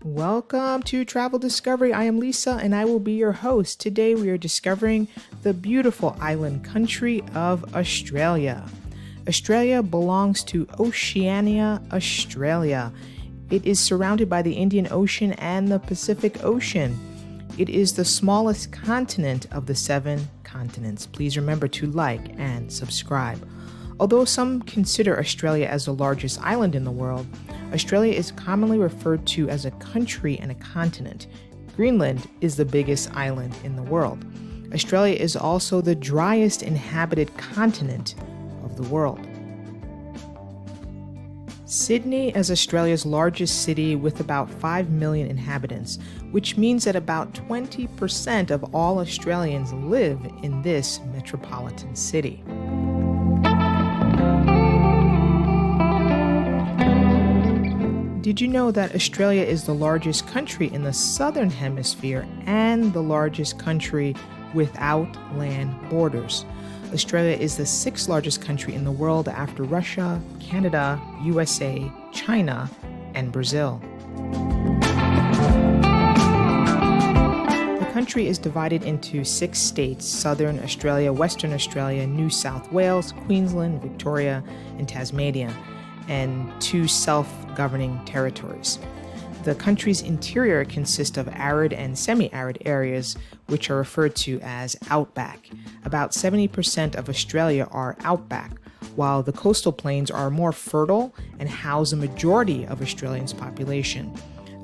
Welcome to Travel Discovery. I am Lisa and I will be your host. Today we are discovering the beautiful island country of Australia. Australia belongs to Oceania, Australia. It is surrounded by the Indian Ocean and the Pacific Ocean. It is the smallest continent of the 7 continents. Please remember to like and subscribe. Although some consider Australia as the largest island in the world, Australia is commonly referred to as a country and a continent. Greenland is the biggest island in the world. Australia is also the driest inhabited continent of the world. Sydney is Australia's largest city with about 5 million inhabitants, which means that about 20% of all Australians live in this metropolitan city. Did you know that Australia is the largest country in the southern hemisphere and the largest country without land borders? Australia is the 6th largest country in the world after Russia, Canada, USA, China, and Brazil. The country is divided into 6 states: Southern Australia, Western Australia, New South Wales, Queensland, Victoria, and Tasmania, and 2 self-governing territories. The country's interior consists of arid and semi-arid areas, which are referred to as outback. About 70% of Australia are outback, while the coastal plains are more fertile and house a majority of Australia's population.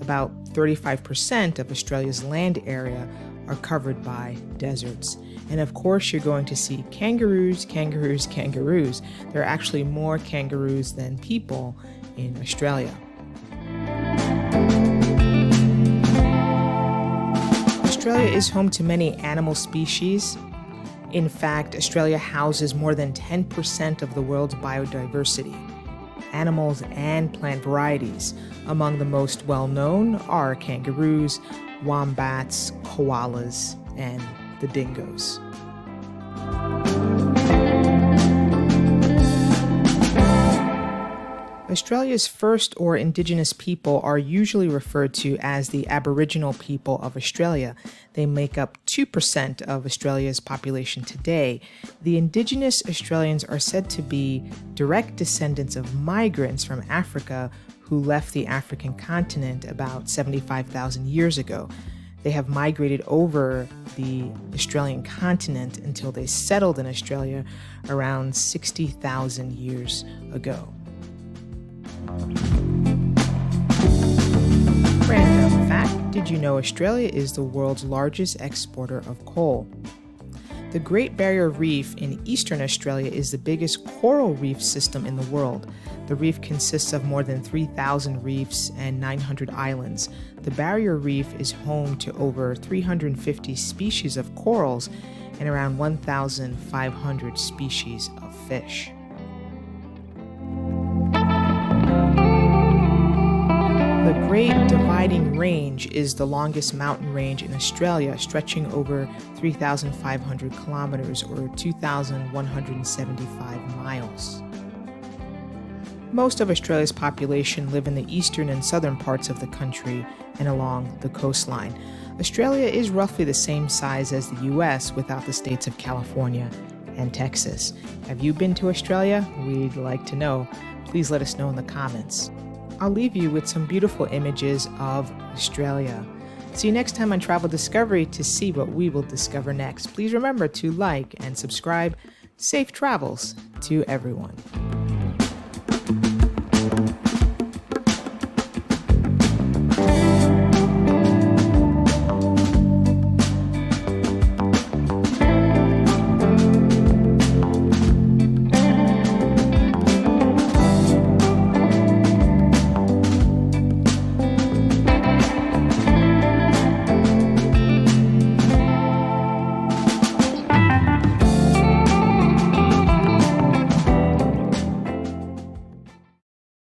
About 35% of Australia's land area are covered by deserts. And of course, you're going to see kangaroos. There are actually more kangaroos than people in Australia. Australia is home to many animal species. In fact, Australia houses more than 10% of the world's biodiversity, animals and plant varieties. Among the most well-known are kangaroos, wombats, koalas, and the dingoes. Australia's first or indigenous people are usually referred to as the Aboriginal people of Australia. They make up 2% of Australia's population today. The indigenous Australians are said to be direct descendants of migrants from Africa who left the African continent about 75,000 years ago. They have migrated over the Australian continent until they settled in Australia around 60,000 years ago. Random fact: did you know Australia is the world's largest exporter of coal? The Great Barrier Reef in eastern Australia is the biggest coral reef system in the world. The reef consists of more than 3,000 reefs and 900 islands. The Barrier Reef is home to over 350 species of corals and around 1,500 species of fish. The Great Dividing Range is the longest mountain range in Australia, stretching over 3,500 kilometers or 2,175 miles. Most of Australia's population live in the eastern and southern parts of the country and along the coastline. Australia is roughly the same size as the US without the states of California and Texas. Have you been to Australia? We'd like to know. Please let us know in the comments. I'll leave you with some beautiful images of Australia. See you next time on Travel Discovery to see what we will discover next. Please remember to like and subscribe. Safe travels to everyone.